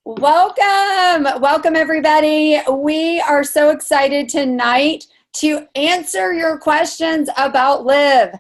Welcome everybody. We are so excited tonight to answer your questions about Live.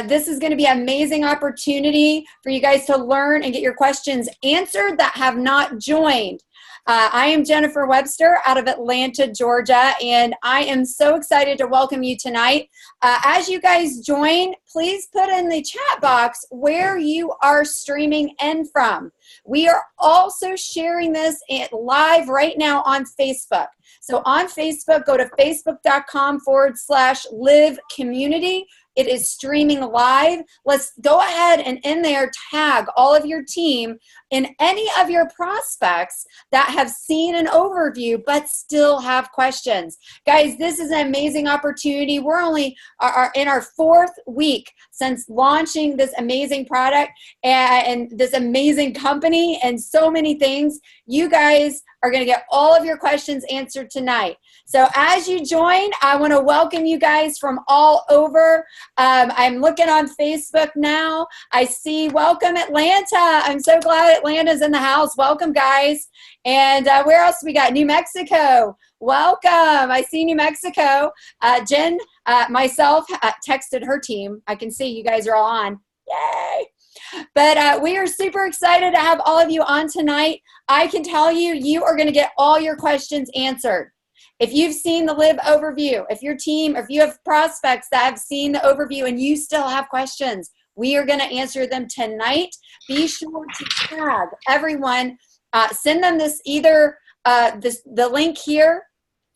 This is going to be an amazing opportunity for you guys to learn and get your questions answered that have not joined. I am Jennifer Webster out of Atlanta, Georgia, and I am so excited to welcome you tonight. As you guys join, please put in the chat box where you are streaming in from. We are also sharing this live right now on Facebook. So on Facebook, go to facebook.com/live community. It is streaming live. Let's go ahead and in there tag all of your team and any of your prospects that have seen an overview but still have questions. Guys, this is an amazing opportunity. We're only in our 4th week since launching this amazing product and this amazing company and so many things. You guys are going to get all of your questions answered tonight. So as you join, I want to welcome you guys from all over. I'm looking on Facebook now. I see, welcome Atlanta. I'm so glad Atlanta's in the house. Welcome, guys. And where else we got? New Mexico. Welcome. I see New Mexico. Jen, myself, texted her team. I can see you guys are all on. Yay. But we are super excited to have all of you on tonight. I can tell you, you are going to get all your questions answered. If you've seen the Live overview, if your team, if you have prospects that have seen the overview and you still have questions, we are going to answer them tonight. Be sure to tag everyone. Send them this either the link here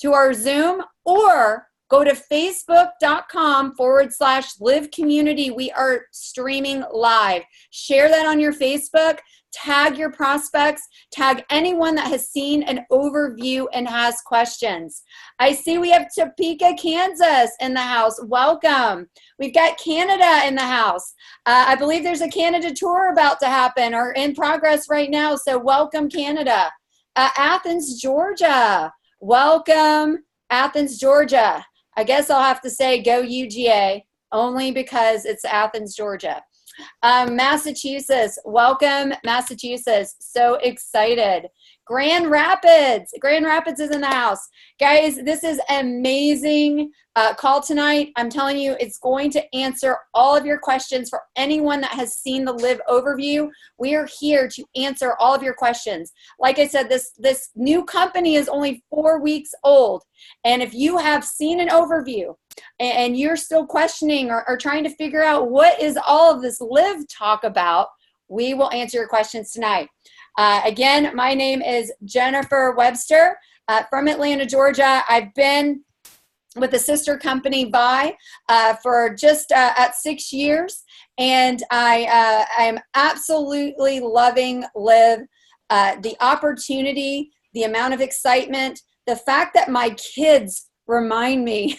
to our Zoom, or go to facebook.com/live community. We are streaming live. Share that on your Facebook. Tag your prospects. Tag anyone that has seen an overview and has questions. I see we have Topeka, Kansas in the house. Welcome. We've got Canada in the house. I believe there's a Canada tour about to happen or in progress right now. So welcome, Canada. Athens, Georgia. Welcome, Athens, Georgia. I guess I'll have to say go UGA only because it's Athens, Georgia. Massachusetts, welcome Massachusetts. So excited. Grand Rapids is in the house. Guys, this is amazing call tonight. I'm telling you, it's going to answer all of your questions for anyone that has seen the Live overview. We are here to answer all of your questions. Like I said, this new company is only 4 weeks old. And if you have seen an overview and you're still questioning or trying to figure out what is all of this Live talk about, we will answer your questions tonight. Again, my name is Jennifer Webster from Atlanta, Georgia. I've been with the sister company Vi for just at 6 years, and I am absolutely loving Live. The opportunity, the amount of excitement, the fact that my kids remind me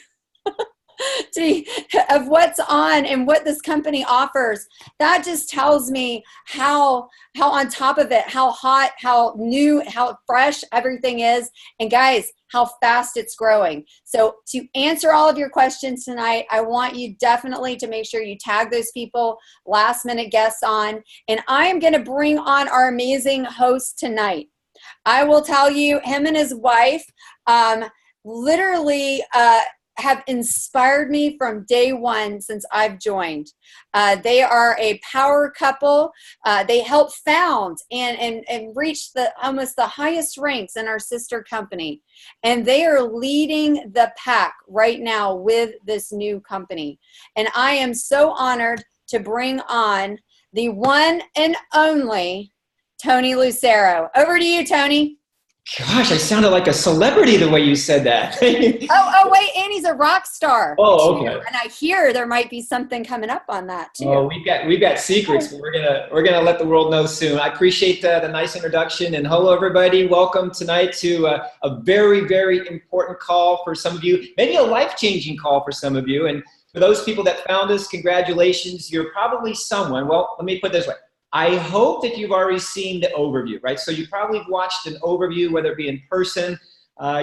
of what's on and what this company offers. That just tells me how on top of it, how hot, how new, how fresh everything is. And guys, how fast it's growing. So to answer all of your questions tonight, I want you definitely to make sure you tag those people, last minute guests on. And I am going to bring on our amazing host tonight. I will tell you, him and his wife literally have inspired me from day one since I've joined. They are a power couple. They help found and reach almost the highest ranks in our sister company. And they are leading the pack right now with this new company. And I am so honored to bring on the one and only Tony Lucero. Over to you, Tony. Gosh, I sounded like a celebrity the way you said that. oh, wait, and he's a rock star. Oh, okay. And I hear there might be something coming up on that too. Oh, we've got secrets, but we're gonna let the world know soon. I appreciate the nice introduction, and hello everybody. Welcome tonight to a very, very important call for some of you, maybe a life-changing call for some of you. And for those people that found us, congratulations. You're probably someone. Well, let me put it this way. I hope that you've already seen the overview, right? So you probably watched an overview, whether it be in person.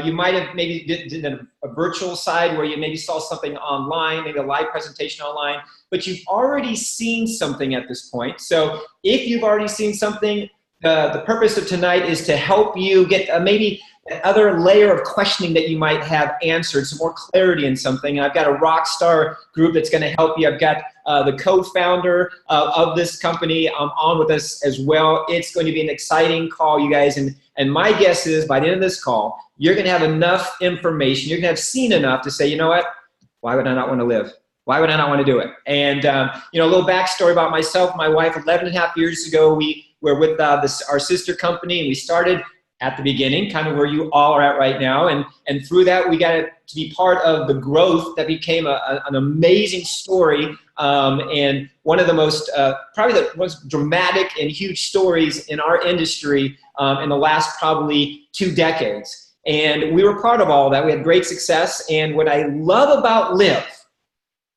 You might have maybe did a virtual side where you maybe saw something online, maybe a live presentation online, but you've already seen something at this point. So if you've already seen something, the purpose of tonight is to help you get maybe another layer of questioning that you might have answered, some more clarity in something. And I've got a rock star group that's going to help you. I've got the co-founder of this company on with us as well. It's going to be an exciting call, you guys. And my guess is by the end of this call, you're going to have enough information. You're going to have seen enough to say, you know what? Why would I not want to live? Why would I not want to do it? And, you know, a little backstory about myself, my wife, 11 and a half years ago, we were with our sister company, and we started at the beginning, kind of where you all are at right now. And through that, we got to be part of the growth that became an amazing story. And one of the most, probably the most dramatic and huge stories in our industry in the last probably 2 decades. And we were part of all that. We had great success. And what I love about Live,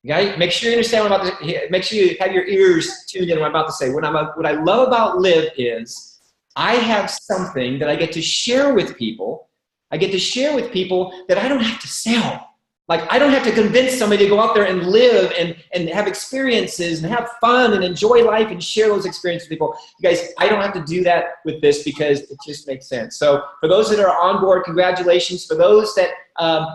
okay, make sure you understand what I'm about to, make sure you have your ears tuned in what I'm about to say. What I love about Live is I have something that I get to share with people. I get to share with people that I don't have to sell. Like, I don't have to convince somebody to go out there and live and have experiences and have fun and enjoy life and share those experiences with people. You guys, I don't have to do that with this because it just makes sense. So for those that are on board, congratulations. For those that,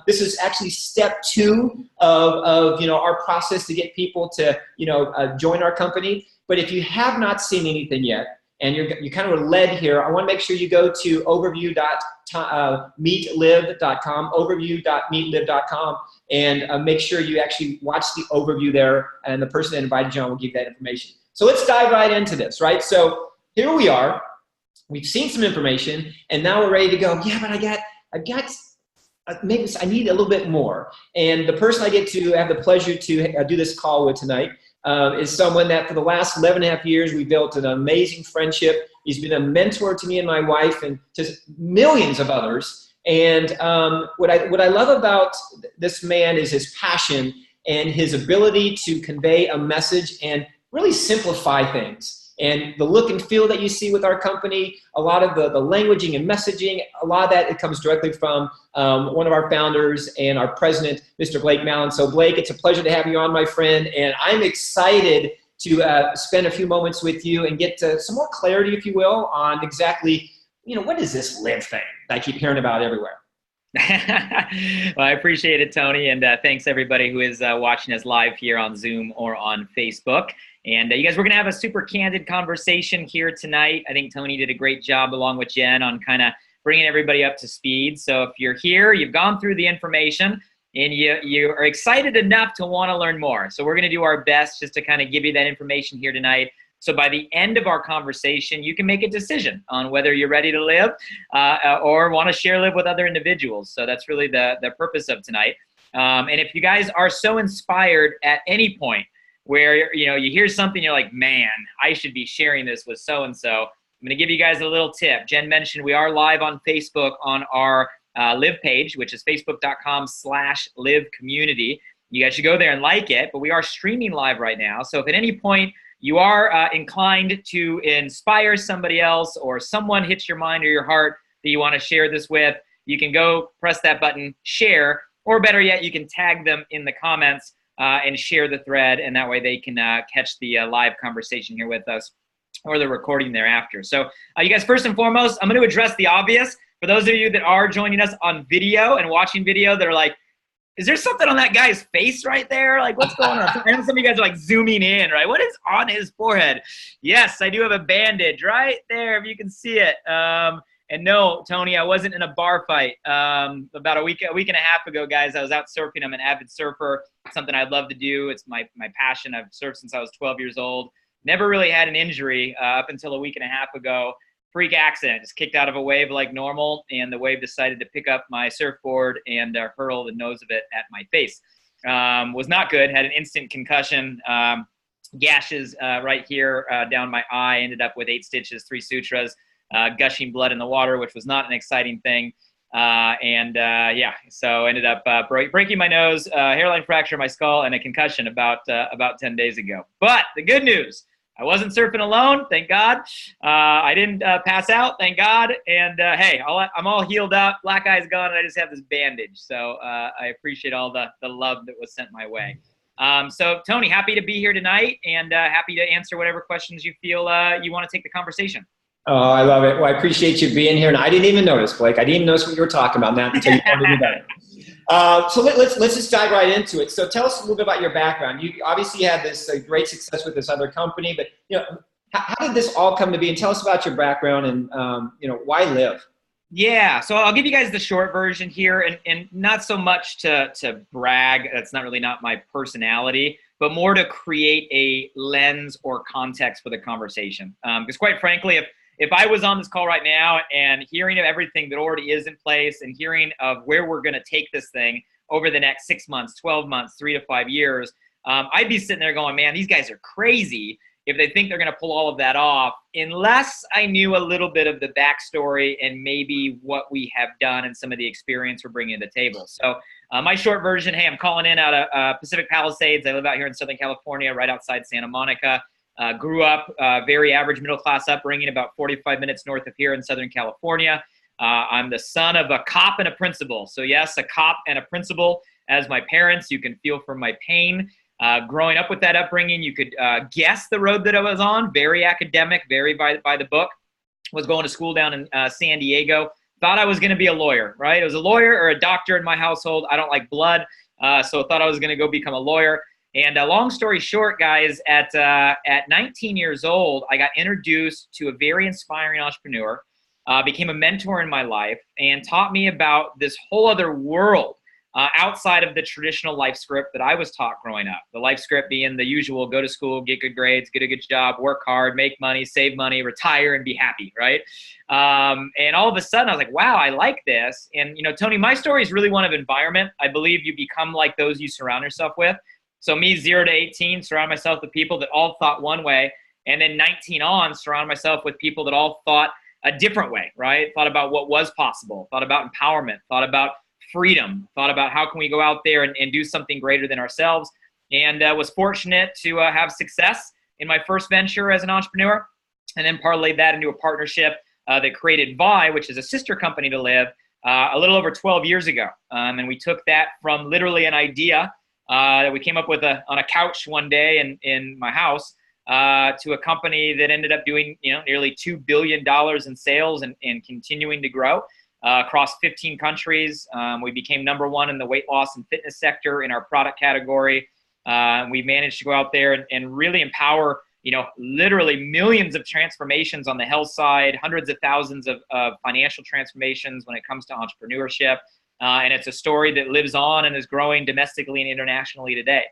this is actually step 2 of you know, our process to get people to, you know, join our company. But if you have not seen anything yet, and you kind of were led here, I want to make sure you go to overview.meetlive.com, overview.meetlive.com, and make sure you actually watch the overview there, and the person that invited you on will give that information. So let's dive right into this, right? So here we are. We've seen some information, and now we're ready to go. Yeah, but I've got maybe I need a little bit more. And the person I get to have the pleasure to do this call with tonight is someone that for the last 11 and a half years, we built an amazing friendship. He's been a mentor to me and my wife and to millions of others. And what I love about this man is his passion and his ability to convey a message and really simplify things. And the look and feel that you see with our company, a lot of the languaging and messaging, a lot of that, it comes directly from one of our founders and our president, Mr. Blake Mallon. So Blake, it's a pleasure to have you on, my friend. And I'm excited to spend a few moments with you and get some more clarity, if you will, on exactly, you know, what is this Live thing that I keep hearing about everywhere? Well, I appreciate it, Tony. And thanks everybody who is watching us live here on Zoom or on Facebook. And you guys, we're going to have a super candid conversation here tonight. I think Tony did a great job along with Jen on kind of bringing everybody up to speed. So if you're here, you've gone through the information, and you are excited enough to want to learn more. So we're going to do our best just to kind of give you that information here tonight. So by the end of our conversation, you can make a decision on whether you're ready to live or want to share Live with other individuals. So that's really the purpose of tonight. And if you guys are so inspired at any point where, you know, you hear something, you're like, man, I should be sharing this with so-and-so, I'm going to give you guys a little tip. Jen mentioned we are live on Facebook on our Live page, which is facebook.com/Live community. You guys should go there and like it, but we are streaming live right now. So if at any point you are inclined to inspire somebody else or someone hits your mind or your heart that you want to share this with, you can go press that button, share, or better yet, you can tag them in the comments and share the thread, and that way they can catch the live conversation here with us or the recording thereafter. So you guys, first and foremost, I'm going to address the obvious. For those of you that are joining us on video and watching video that are like, is there something on that guy's face right there? Like, what's going on? I know some of you guys are like zooming in, right? What is on his forehead? Yes, I do have a bandage right there, if you can see it. And no, Tony, I wasn't in a bar fight. About a week and a half ago, guys, I was out surfing. I'm an avid surfer, something I'd love to do. It's my passion. I've surfed since I was 12 years old. Never really had an injury up until a week and a half ago. Freak accident, just kicked out of a wave like normal, and the wave decided to pick up my surfboard and hurl the nose of it at my face. Was not good, had an instant concussion, gashes right here down my eye, ended up with 8 stitches, 3 sutras, gushing blood in the water, which was not an exciting thing. Yeah, so ended up breaking my nose, hairline fracture of my skull, and a concussion about 10 days ago. But the good news, I wasn't surfing alone, thank God. I didn't pass out, thank God. And hey, I'm all healed up, black eye's gone, and I just have this bandage. So I appreciate all the love that was sent my way. So Tony, happy to be here tonight, and happy to answer whatever questions you feel you want to take the conversation. Oh, I love it. Well, I appreciate you being here. And I didn't even notice, Blake. I didn't even notice what you were talking about now until you told me about it. So let's just dive right into it. So tell us a little bit about your background. You obviously had this great success with this other company, but how did this all come to be? And tell us about your background and why Live. Yeah, so I'll give you guys the short version here, and not so much to brag. That's not my personality, but more to create a lens or context for the conversation. Because quite frankly, if I was on this call right now and hearing of everything that already is in place and hearing of where we're going to take this thing over the next 6 months, 12 months, 3 to 5 years, I'd be sitting there going, man, these guys are crazy if they think they're going to pull all of that off, unless I knew a little bit of the backstory and maybe what we have done and some of the experience we're bringing to the table. So my short version, hey, I'm calling in out of Pacific Palisades. I live out here in Southern California, right outside Santa Monica. Grew up very average middle-class upbringing, about 45 minutes north of here in Southern California. I'm the son of a cop and a principal. So yes, a cop and a principal as my parents. You can feel from my pain. Growing up with that upbringing, you could guess the road that I was on. Very academic, very by the book. Was going to school down in San Diego. Thought I was going to be a lawyer, right? I was a lawyer or a doctor in my household. I don't like blood, so thought I was going to go become a lawyer. And long story short, guys, at 19 years old, I got introduced to a very inspiring entrepreneur, became a mentor in my life, and taught me about this whole other world outside of the traditional life script that I was taught growing up. The life script being the usual: go to school, get good grades, get a good job, work hard, make money, save money, retire, and be happy, right? And all of a sudden, I was like, wow, I like this. And, Tony, my story is really one of environment. I believe you become like those you surround yourself with. So me, 0 to 18, surround myself with people that all thought one way. And then 19 on, surround myself with people that all thought a different way, right? Thought about what was possible, thought about empowerment, thought about freedom, thought about how can we go out there and do something greater than ourselves. And was fortunate to have success in my first venture as an entrepreneur, and then parlayed that into a partnership that created Vi, which is a sister company to Live, a little over 12 years ago. And we took that from literally an idea that we came up with on a couch one day in my house to a company that ended up doing nearly $2 billion in sales and continuing to grow across 15 countries. We became #1 in the weight loss and fitness sector in our product category. We managed to go out there and really empower literally millions of transformations on the health side, hundreds of thousands of financial transformations when it comes to entrepreneurship. And it's a story that lives on and is growing domestically and internationally today.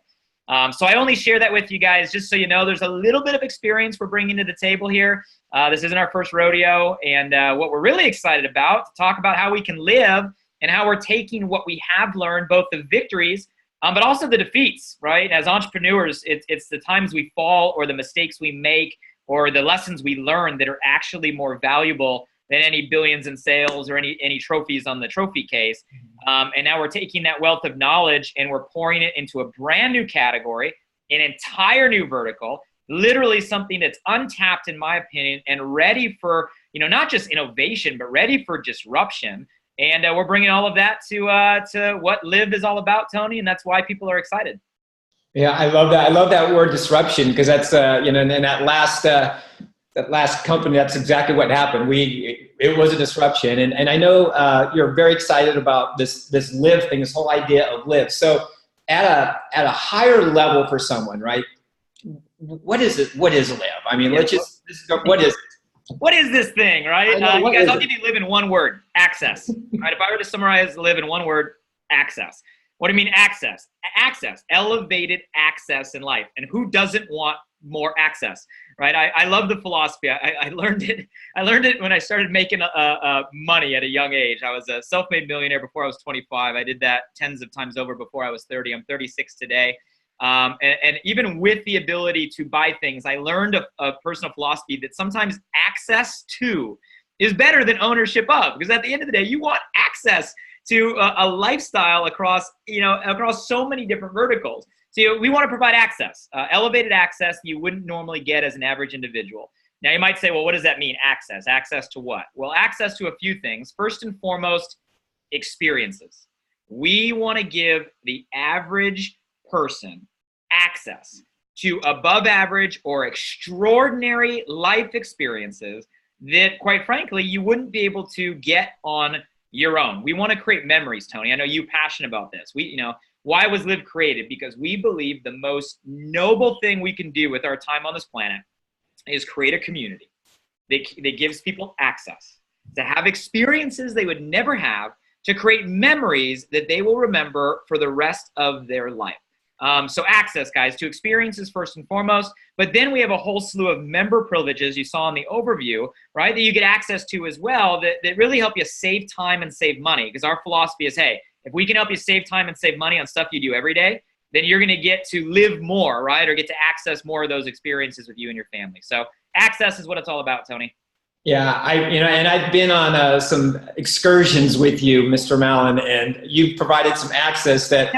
So I only share that with you guys just so you know there's a little bit of experience we're bringing to the table here. This isn't our first rodeo. And what we're really excited about, to talk about how we can live and how we're taking what we have learned, both the victories, but also the defeats, right? As entrepreneurs, it's the times we fall or the mistakes we make or the lessons we learn that are actually more valuable than any billions in sales or any trophies on the trophy case. And now we're taking that wealth of knowledge and we're pouring it into a brand new category, an entire new vertical, literally something that's untapped in my opinion and ready for, not just innovation, but ready for disruption. And we're bringing all of that to what Live is all about, Tony, and that's why people are excited. Yeah, I love that. I love that word disruption, because that's, in that last company, that's exactly what happened. It was a disruption. And I know you're very excited about this Live thing, this whole idea of Live. So at a higher level for someone, right? What is it? What is Live? I mean, what is it? What is this thing, right? You guys, I'll give you Live in one word: access. Right? If I were to summarize Live in one word: access. What do you mean access? Access, elevated access in life. And who doesn't want more access, right? I love the philosophy. I learned it. I learned it when I started making money at a young age. I was a self-made millionaire before I was 25. I did that tens of times over before I was 30. I'm 36 today. And even with the ability to buy things, I learned a personal philosophy that sometimes access to is better than ownership of, because at the end of the day, you want access to a lifestyle across so many different verticals. So we want to provide access, elevated access you wouldn't normally get as an average individual. Now you might say, well, what does that mean? Access? Access to what? Well, access to a few things. First and foremost, experiences. We want to give the average person access to above average or extraordinary life experiences that, quite frankly, you wouldn't be able to get on your own. We want to create memories, Tony. I know you're passionate about this. Why was Live created? Because we believe the most noble thing we can do with our time on this planet is create a community that gives people access to have experiences they would never have, to create memories that they will remember for the rest of their life. So access, guys, to experiences first and foremost, but then we have a whole slew of member privileges you saw in the overview, right, that you get access to as well, that really help you save time and save money. Because our philosophy is, hey, if we can help you save time and save money on stuff you do every day, then you're going to get to live more, right, or get to access more of those experiences with you and your family. So access is what it's all about, Tony. Yeah, and I've been on some excursions with you, Mr. Mallon, and you've provided some access that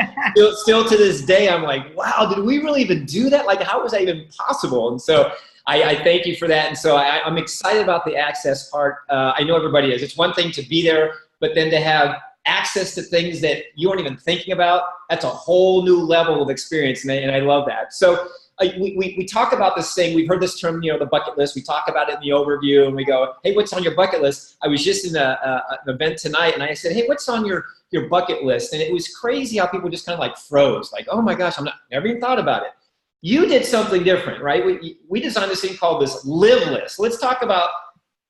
still to this day, I'm like, wow, did we really even do that? Like, how was that even possible? And so I thank you for that. And so I'm excited about the access part. I know everybody is. It's one thing to be there, but then to have access to things that you weren't even thinking about, that's a whole new level of experience, and I love that. So we talk about this thing. We've heard this term, the bucket list. We talk about it in the overview, and we go, hey, what's on your bucket list? I was just in an event tonight, and I said, hey, what's on your bucket list? And it was crazy how people just kind of like froze, like, oh my gosh, never even thought about it. You did something different, right? We designed this thing called this Live List. Let's talk about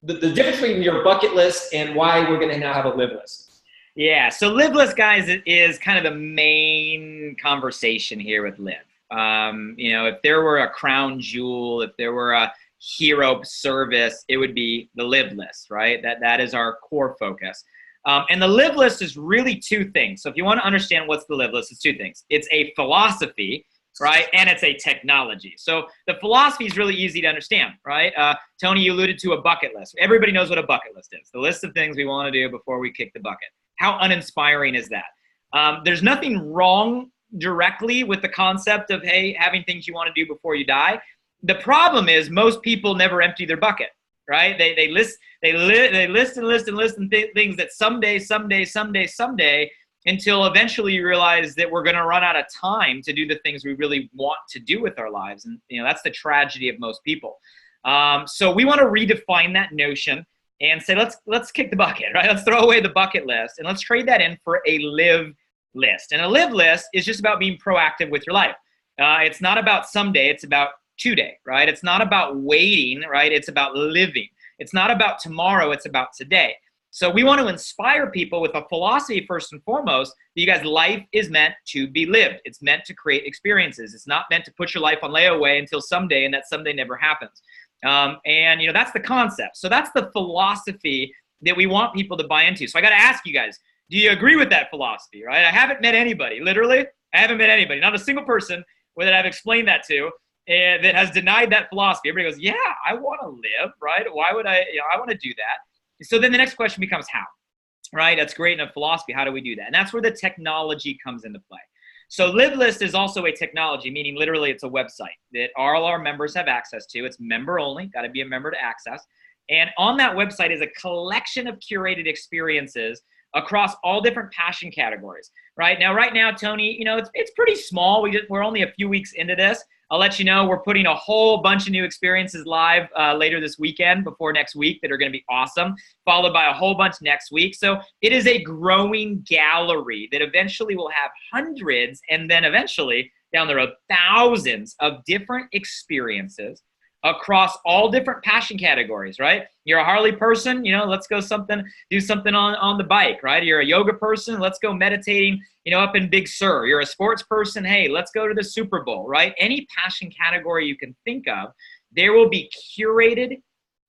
the difference between your bucket list and why we're going to now have a Live List. Yeah, so Live List, guys, is kind of the main conversation here with Live. If there were a crown jewel, if there were a hero service, it would be the Live List, right? That is our core focus. And the Live List is really two things. So if you want to understand what's the Live List, it's two things. It's a philosophy, right? And it's a technology. So the philosophy is really easy to understand, right? Tony, you alluded to a bucket list. Everybody knows what a bucket list is. The list of things we want to do before we kick the bucket. How uninspiring is that? There's nothing wrong directly with the concept of, hey, having things you want to do before you die. The problem is most people never empty their bucket, right? They list things that someday, until eventually you realize that we're going to run out of time to do the things we really want to do with our lives. And that's the tragedy of most people. So we want to redefine that notion and say, let's kick the bucket, right? Let's throw away the bucket list and let's trade that in for a Live List. And a Live List is just about being proactive with your life. It's not about someday, it's about today, right? It's not about waiting, right? It's about living. It's not about tomorrow, it's about today. So we want to inspire people with a philosophy first and foremost that you guys, life is meant to be lived. It's meant to create experiences. It's not meant to put your life on layaway until someday, and that someday never happens. That's the concept. So that's the philosophy that we want people to buy into. So I got to ask you guys, do you agree with that philosophy, right? I haven't met anybody, literally, I haven't met anybody, not a single person that I've explained that to that has denied that philosophy. Everybody goes, yeah, I want to live, right? Why would I want to do that. So then the next question becomes how, right? That's great in a philosophy. How do we do that? And that's where the technology comes into play. So Live List is also a technology, meaning literally it's a website that all our members have access to. It's member only, got to be a member to access. And on that website is a collection of curated experiences across all different passion categories, right? Right now, Tony, it's pretty small. We're only a few weeks into this. I'll let you know we're putting a whole bunch of new experiences live later this weekend before next week that are going to be awesome, followed by a whole bunch next week. So it is a growing gallery that eventually will have hundreds and then eventually down the road, thousands of different experiences across all different passion categories, right? You're a Harley person, let's go do something on the bike, right? You're a yoga person, let's go meditating, up in Big Sur. You're a sports person, hey, let's go to the Super Bowl, right? Any passion category you can think of, there will be curated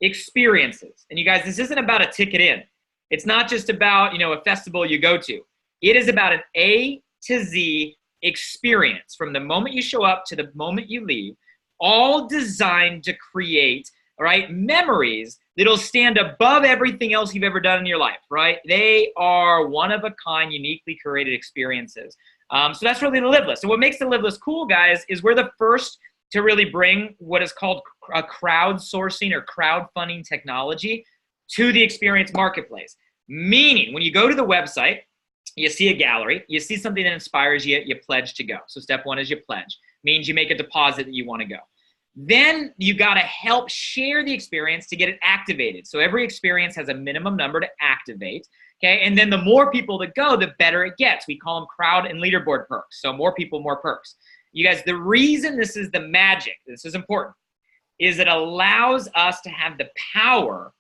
experiences. And you guys, this isn't about a ticket in. It's not just about, a festival you go to. It is about an A to Z experience from the moment you show up to the moment you leave, all designed to create, right, memories that'll stand above everything else you've ever done in your life, right? They are one of a kind, uniquely curated experiences. So that's really the Live List. So what makes the Live List cool, guys, is we're the first to really bring what is called a crowdsourcing or crowdfunding technology to the experience marketplace. Meaning, when you go to the website, you see a gallery, you see something that inspires you, you pledge to go. So step one is you pledge. Means you make a deposit that you want to go. Then you got to help share the experience to get it activated. So every experience has a minimum number to activate. Okay, and then the more people that go, the better it gets. We call them crowd and leaderboard perks. So more people, more perks. You guys, the reason this is the magic, this is important, is it allows us to have the power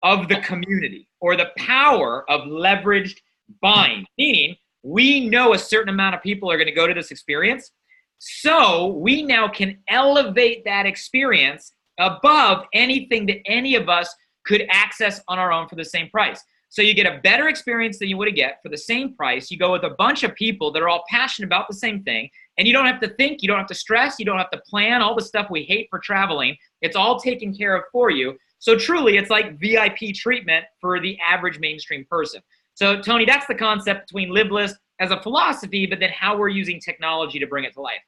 of the community, or the power of leveraged buying. Meaning, we know a certain amount of people are going to go to this experience, so we now can elevate that experience above anything that any of us could access on our own for the same price. So you get a better experience than you would get for the same price. You go with a bunch of people that are all passionate about the same thing, and you don't have to think, you don't have to stress, you don't have to plan all the stuff we hate for traveling. It's all taken care of for you. So truly, it's like VIP treatment for the average mainstream person. So Tony, that's the concept between Live List as a philosophy, but then how we're using technology to bring it to life.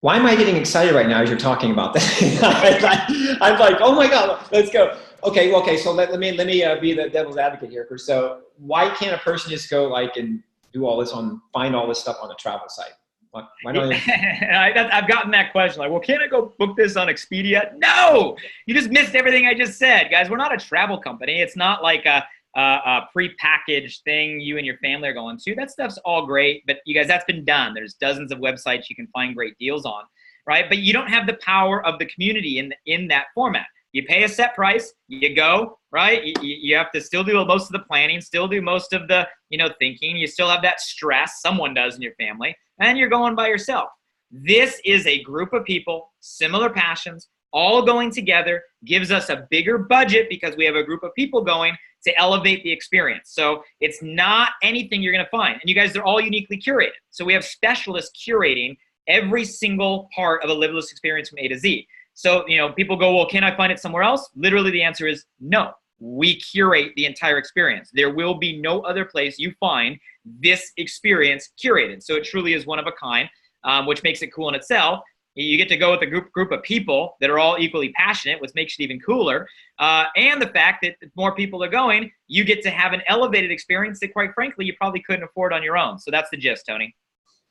Why am I getting excited right now as you're talking about that? I'm like, oh my God, let's go. Okay, so let me be the devil's advocate here. So why can't a person just go like and do all this find all this stuff on a travel site? Why don't you? I've gotten that question. Like, well, can't I go book this on Expedia? No, you just missed everything I just said, guys. We're not a travel company. It's not like a prepackaged thing you and your family are going to. That stuff's all great, but you guys, that's been done. There's dozens of websites you can find great deals on, right? But you don't have the power of the community in that format. You pay a set price, you go, right? You have to still do most of the planning, still do most of the, thinking. You still have that stress, someone does in your family, and you're going by yourself. This is a group of people, similar passions, all going together, gives us a bigger budget because we have a group of people going to elevate the experience. So it's not anything you're gonna find. And you guys, they're all uniquely curated. So we have specialists curating every single part of a Live List experience from A to Z. So, people go, well, can I find it somewhere else? Literally the answer is no. We curate the entire experience. There will be no other place you find this experience curated. So it truly is one of a kind, which makes it cool in itself. You get to go with a group of people that are all equally passionate, which makes it even cooler. And the fact that more people are going, you get to have an elevated experience that, quite frankly, you probably couldn't afford on your own. So that's the gist, Tony.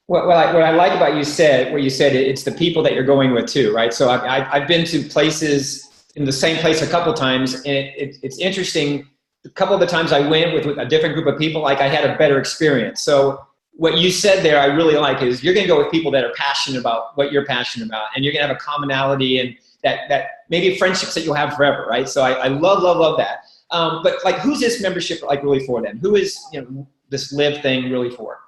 What I like about where you said it's the people that you're going with too, right? So I've been to places in the same place a couple times, and it's interesting. A couple of the times I went with a different group of people, like I had a better experience. So what you said there, I really like is you're going to go with people that are passionate about what you're passionate about, and you're going to have a commonality and that maybe friendships that you'll have forever, right? So I love that. But like, who's this membership like really for then? Who is this Live thing really for?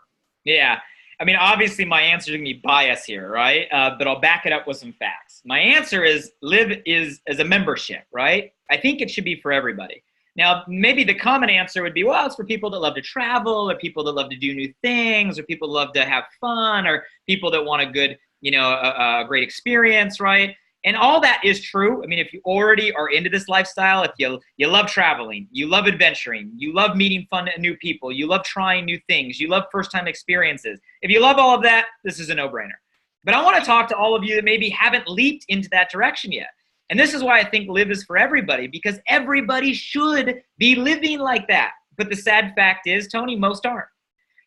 Yeah. I mean, obviously my answer is going to be biased here, right? But I'll back it up with some facts. My answer is Live is as a membership, right? I think it should be for everybody. Now, maybe the common answer would be, well, it's for people that love to travel, or people that love to do new things, or people that love to have fun, or people that want a good, a great experience, right? And all that is true. I mean, if you already are into this lifestyle, if you love traveling, you love adventuring, you love meeting fun and new people, you love trying new things, you love first-time experiences. If you love all of that, this is a no-brainer. But I want to talk to all of you that maybe haven't leaped into that direction yet. And this is why I think Live is for everybody, because everybody should be living like that. But the sad fact is, Tony, most aren't.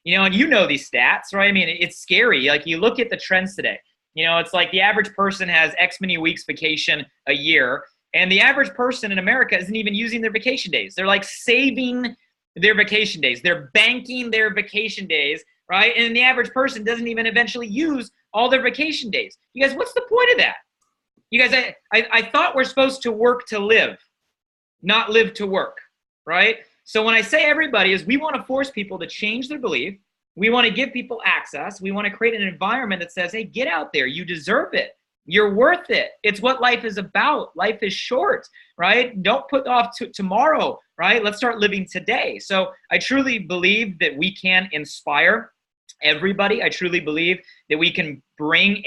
And these stats, right? I mean, it's scary. Like, you look at the trends today. It's like the average person has X many weeks vacation a year, and the average person in America isn't even using their vacation days. They're like saving their vacation days. They're banking their vacation days, right? And the average person doesn't even eventually use all their vacation days. You guys, what's the point of that? You guys, I thought we're supposed to work to live, not live to work, right? So when I say everybody, is we want to force people to change their belief. We want to give people access. We want to create an environment that says, hey, get out there. You deserve it. You're worth it. It's what life is about. Life is short, right? Don't put off to tomorrow, right? Let's start living today. So I truly believe that we can inspire everybody. I truly believe that we can bring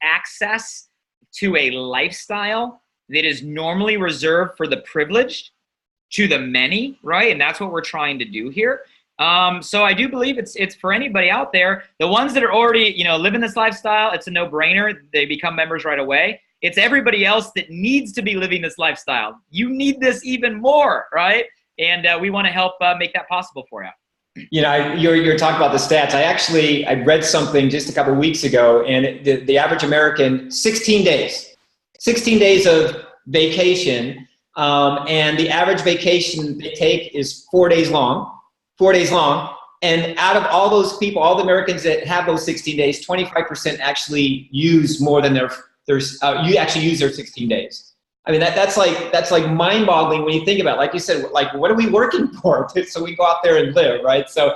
access to a lifestyle that is normally reserved for the privileged to the many, right? And that's what we're trying to do here. So I do believe it's for anybody out there. The ones that are already, living this lifestyle, it's a no-brainer. They become members right away. It's everybody else that needs to be living this lifestyle. You need this even more, right? And we want to help make that possible for you. You know, you're talking about the stats. I read something just a couple of weeks ago, and the average American, 16 days of vacation, and the average vacation they take is 4 days long, 4 days long. And out of all those people, all the Americans that have those 16 days, 25% actually use more than you actually use their 16 days. I mean, that's like mind-boggling when you think about it. Like you said, like, what are we working for? So we go out there and live, right? So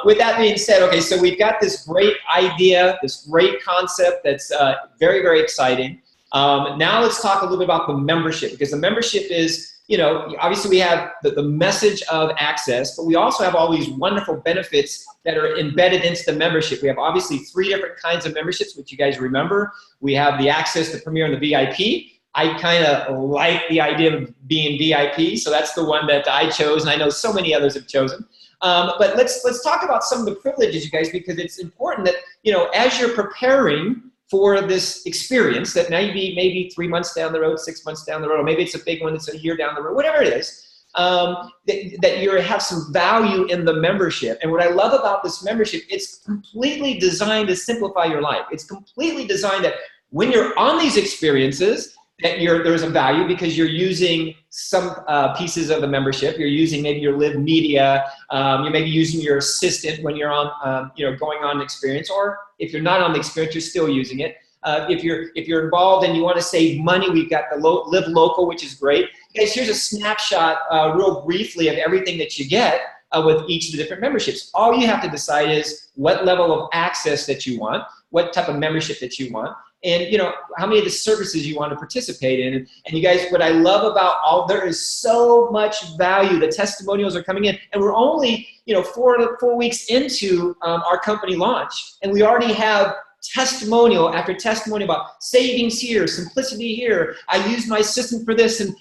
with that being said, okay, so we've got this great idea, this great concept that's very, very exciting. Now let's talk a little bit about the membership, because the membership is, you know, obviously we have the message of access, but we also have all these wonderful benefits that are embedded into the membership. We have obviously 3 different kinds of memberships, which you guys remember. We have the access, the premier, and the VIP. I kind of like the idea of being VIP, so that's the one that I chose, and I know so many others have chosen. But let's talk about some of the privileges, you guys, because it's important that, you know, as you're preparing for this experience that maybe 3 months down the road, 6 months down the road, or maybe it's a big one that's a year down the road, whatever it is, that you have some value in the membership. And what I love about this membership, it's completely designed to simplify your life. It's completely designed that when you're on these experiences, that there's a value because you're using some pieces of the membership. You're using maybe your Live Media. You may be using your assistant when you're on, going on an experience, or if you're not on the experience, you're still using it. If you're involved and you want to save money, we've got the Live Local, which is great. Guys, here's a snapshot, real briefly, of everything that you get with each of the different memberships. All you have to decide is what level of access that you want, what type of membership that you want, and you know how many of the services you want to participate in. And you guys, what I love about there is so much value. The testimonials are coming in, and we're only 4 weeks into our company launch, and we already have testimonial after testimonial about savings here, simplicity here. I used my assistant for this and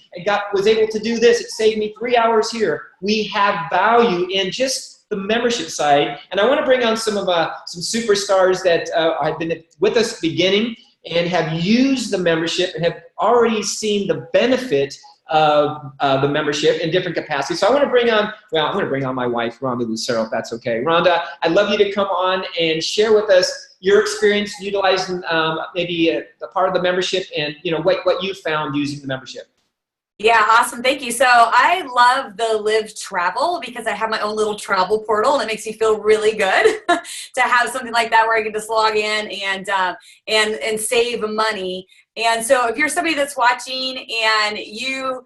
was able to do this. It saved me 3 hours here. We have value in just the membership side, and I want to bring on some superstars that have been with us at the beginning and have used the membership and have already seen the benefit of the membership in different capacities. So I'm going to bring on my wife, Rhonda Lucero, if that's okay. Rhonda, I'd love you to come on and share with us your experience utilizing maybe a part of the membership, and what you found using the membership. Yeah, awesome. Thank you. So I love the Live Travel because I have my own little travel portal, and it makes me feel really good to have something like that where I can just log in and save money. And so if you're somebody that's watching and you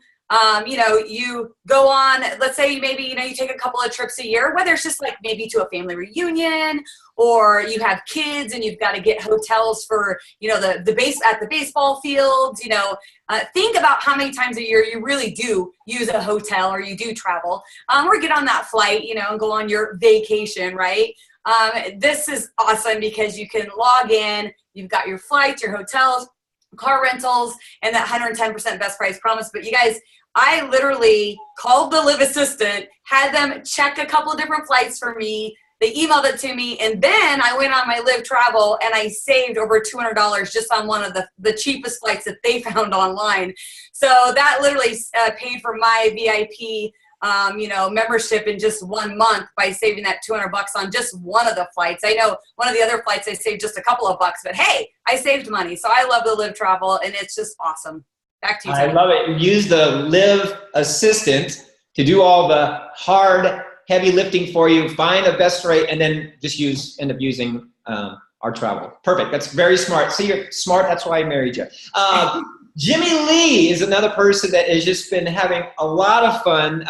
go on, let's say maybe, you take a couple of trips a year, whether it's just like maybe to a family reunion, or you have kids and you've got to get hotels for, at the baseball fields, think about how many times a year you really do use a hotel or you do travel, or get on that flight, and go on your vacation, right? This is awesome because you can log in, you've got your flights, your hotels, car rentals, and that 110% best price promise. But you guys, I literally called the Live Assistant, had them check a couple of different flights for me. They emailed it to me, and then I went on my Live Travel and I saved over $200 just on one of the cheapest flights that they found online. So that literally paid for my VIP membership in just 1 month by saving that $200 on just one of the flights. I know one of the other flights I saved just a couple of bucks, but hey, I saved money. So I love the Live Travel, and it's just awesome. Back to you, Tony. I love it. Use the Live Assistant to do all the hard, heavy lifting for you. Find the best rate, and then just end up using our travel. Perfect. That's very smart. See, you're smart. That's why I married you. Jimmy Lee is another person that has just been having a lot of fun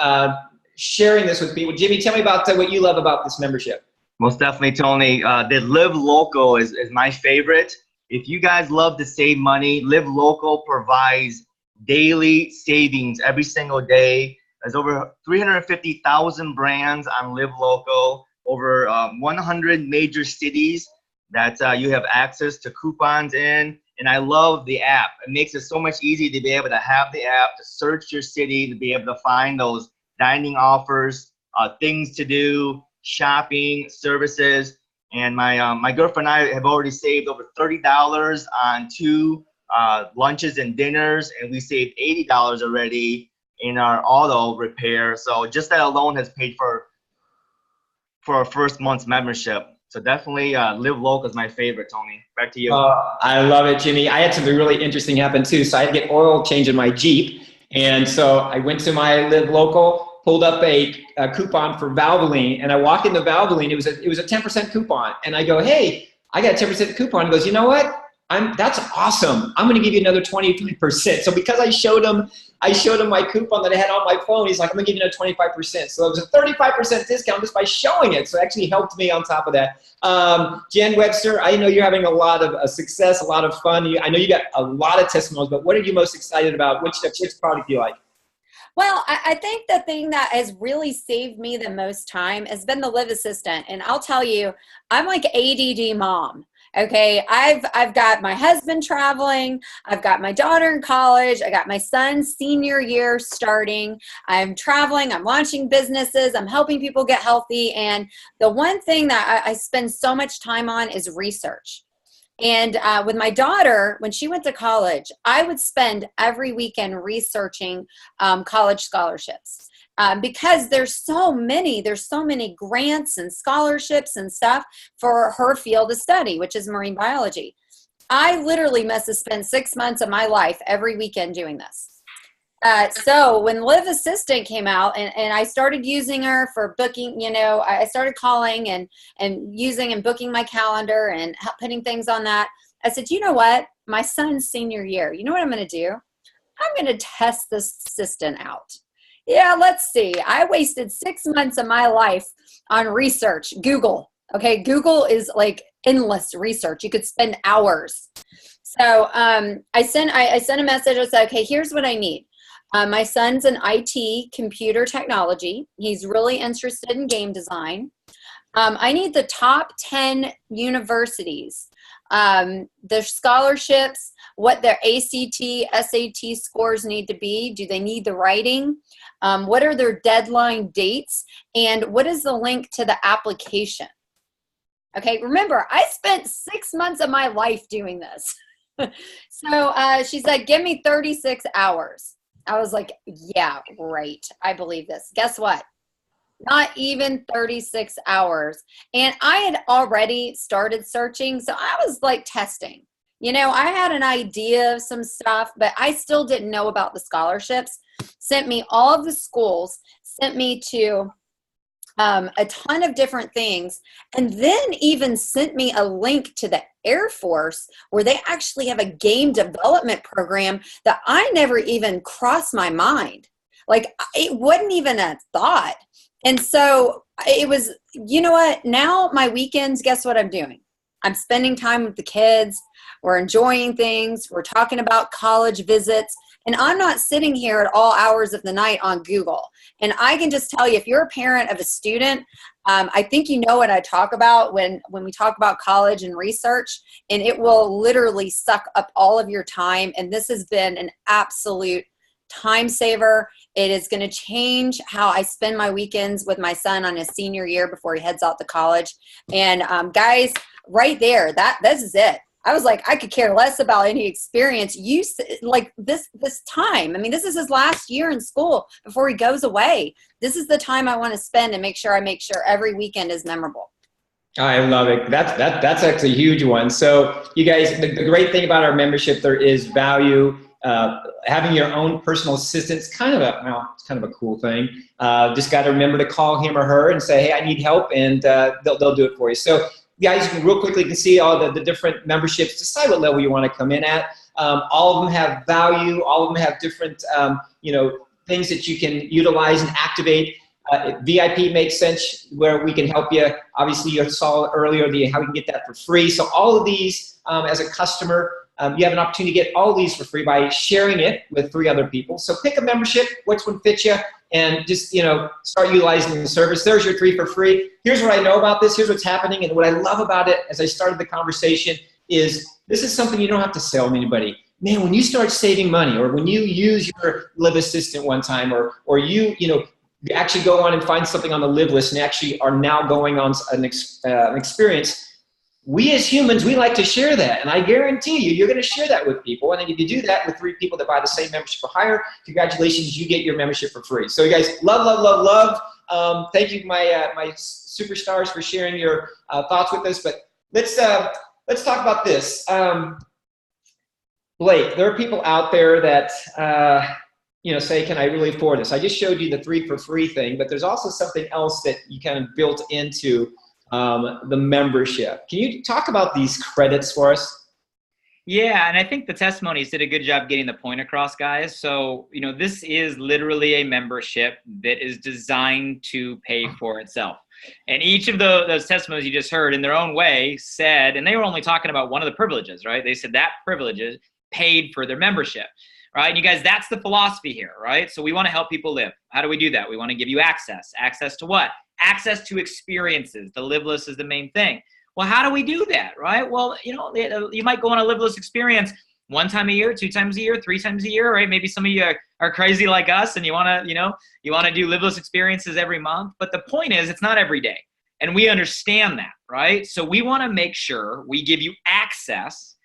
sharing this with people. Jimmy, tell me about what you love about this membership. Most definitely, Tony. The Live Local is my favorite. If you guys love to save money, Live Local provides daily savings every single day. There's over 350,000 brands on Live Local, over 100 major cities that you have access to coupons in. And I love the app. It makes it so much easier to be able to have the app, to search your city, to be able to find those dining offers, things to do, shopping, services. And my girlfriend and I have already saved over $30 on 2 lunches and dinners, and we saved $80 already in our auto repair. So just that alone has paid for for a first month's membership. So definitely Live Local is my favorite, Tony. Back to you. I love it, Jimmy. I had something really interesting happen too. So I had to get oil change in my Jeep. And so I went to my Live Local, pulled up a coupon for Valvoline, and I walk into Valvoline. It was a 10% coupon. And I go, hey, I got a 10% coupon. He goes, you know what? That's awesome. I'm going to give you another 25%. So because I showed him my coupon that I had on my phone, he's like, I'm going to give you another 25%. So it was a 35% discount just by showing it. So it actually helped me on top of that. Jen Webster, I know you're having a lot of success, a lot of fun. I know you got a lot of testimonials, but what are you most excited about? Which product do you like? Well, I think the thing that has really saved me the most time has been the Live Assistant. And I'll tell you, I'm like ADD mom. Okay, I've got my husband traveling, I've got my daughter in college, I got my son's senior year starting, I'm traveling, I'm launching businesses, I'm helping people get healthy, and the one thing that I spend so much time on is research. And with my daughter, when she went to college, I would spend every weekend researching college scholarships. Because there's so many grants and scholarships and stuff for her field of study, which is marine biology. I literally must have spent 6 months of my life every weekend doing this. So when Live Assistant came out and I started using her for booking, I started calling and using and booking my calendar and putting things on that. I said, you know what? My son's senior year, you know what I'm going to do? I'm going to test this assistant out. Yeah, let's see. I wasted 6 months of my life on research. Google. Okay, Google is like endless research. You could spend hours. So I sent a message. I said, okay, here's what I need. My son's in IT, computer technology. He's really interested in game design. I need the top 10 universities, their scholarships, what their ACT, SAT scores need to be. Do they need the writing? What are their deadline dates? And what is the link to the application? Okay, remember, I spent 6 months of my life doing this. So she said, give me 36 hours. I was like, yeah, right. I believe this. Guess what? Not even 36 hours. And I had already started searching. So I was like testing. I had an idea of some stuff, but I still didn't know about the scholarships. Sent me all of the schools, sent me to a ton of different things, and then even sent me a link to the Air Force where they actually have a game development program that I never even crossed my mind. Like, it wasn't even a thought. And so it was, you know what? Now my weekends, guess what I'm doing? I'm spending time with the kids. We're enjoying things. We're talking about college visits. And I'm not sitting here at all hours of the night on Google. And I can just tell you, if you're a parent of a student, I think you know what I talk about when we talk about college and research. And it will literally suck up all of your time. And this has been an absolute time saver. It is going to change how I spend my weekends with my son on his senior year before he heads out to college. And guys, right there, this is it. I was like, I could care less about any experience. Like this time. I mean, this is his last year in school before he goes away. This is the time I want to spend and make sure every weekend is memorable. I love it. That's actually a huge one. So you guys, the great thing about our membership, there is value. Having your own personal assistant is kind of a cool thing. Just got to remember to call him or her and say, hey, I need help, and they'll do it for you. So guys, real quickly, you can see all the different memberships. Decide what level you want to come in at. All of them have value. All of them have different things that you can utilize and activate. VIP makes sense where we can help you. Obviously, you saw earlier how we can get that for free. So all of these, as a customer, you have an opportunity to get all of these for free by sharing it with 3 other people. So pick a membership, which one fits you, and just start utilizing the service. There's your 3 for free. Here's what I know about this. Here's what's happening. And what I love about it, as I started the conversation, is this is something you don't have to sell to anybody. Man, when you start saving money, or when you use your Live Assistant one time, or you actually go on and find something on the Live list and actually are now going on an experience, we as humans, we like to share that. And I guarantee you're going to share that with people. And then if you do that with 3 people that buy the same membership or higher, congratulations, you get your membership for free. So you guys, love Thank you, my superstars, for sharing your thoughts with us. But let's talk about this. Blake, there are people out there that say, can I really afford this? I just showed you the 3 for free thing, but there's also something else that you kind of built into the membership. Can you talk about these credits for us? Yeah, and I think the testimonies did a good job getting the point across, guys. So, this is literally a membership that is designed to pay for itself. And each of those testimonies you just heard in their own way said, and they were only talking about one of the privileges, right? They said that privileges paid for their membership, right? And you guys, that's the philosophy here, right? So we want to help people live. How do we do that? We want to give you access. Access to what? Access to experiences. The Live List is the main thing. Well, how do we do that, right? Well, you might go on a Live List experience 1 time a year, 2 times a year, 3 times a year, right? Maybe some of you are crazy like us and you want to do Live List experiences every month. But the point is, it's not every day. And we understand that, right? So we want to make sure we give you access